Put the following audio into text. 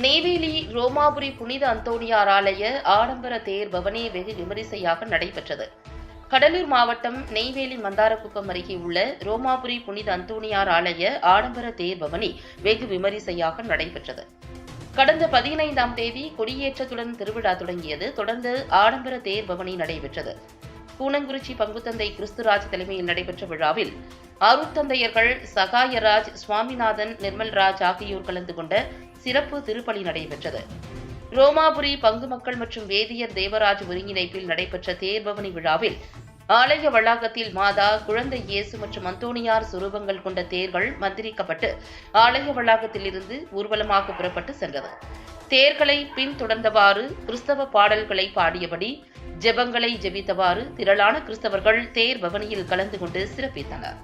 நெய்வேலி ரோமாபுரி புனித அந்தோணியார் ஆலய ஆடம்பர தேர் பவனி வெகு விமரிசையாக நடைபெற்றது. கடலூர் மாவட்டம் நெய்வேலி மந்தாரக்குப்பம் அருகே உள்ள ரோமாபுரி புனித அந்தோணியார் ஆலய ஆடம்பர தேர் பவனி வெகு விமரிசையாக நடைபெற்றது. கடந்த 15ஆம் தேதி கொடியேற்றத்துடன் திருவிழா தொடங்கியது. தொடர்ந்து ஆடம்பர தேர் பவனி நடைபெற்றது. பூனங்குறிச்சி பங்குத்தந்தை கிறிஸ்துராஜ் தலைமையில் நடைபெற்ற விழாவில் அருட்தந்தையர்கள் சகாயராஜ், சுவாமிநாதன், நிர்மல்ராஜ் ஆகியோர் கலந்து கொண்ட சிறப்பு திருப்பலி நடைபெற்றது. ரோமாபுரி பங்கு மக்கள் மற்றும் வேதியர் தேவராஜ் ஒருங்கிணைப்பில் நடைபெற்ற தேர்பவனி விழாவில் ஆலய வளாகத்தில் மாதா, குழந்தை இயேசு மற்றும் அந்தோணியார் சுரூபங்கள் கொண்ட தேர்கள் மந்திரிக்கப்பட்டு ஆலய வளாகத்தில் இருந்து ஊர்வலமாக புறப்பட்டு சென்றது. தேர்களை பின்தொடர்ந்தவாறு கிறிஸ்தவ பாடல்களை பாடியபடி ஜெபங்களை ஜெபித்தவாறு திரளான கிறிஸ்தவர்கள் தேர் பவனியில் கலந்து கொண்டு சிறப்பித்தனர்.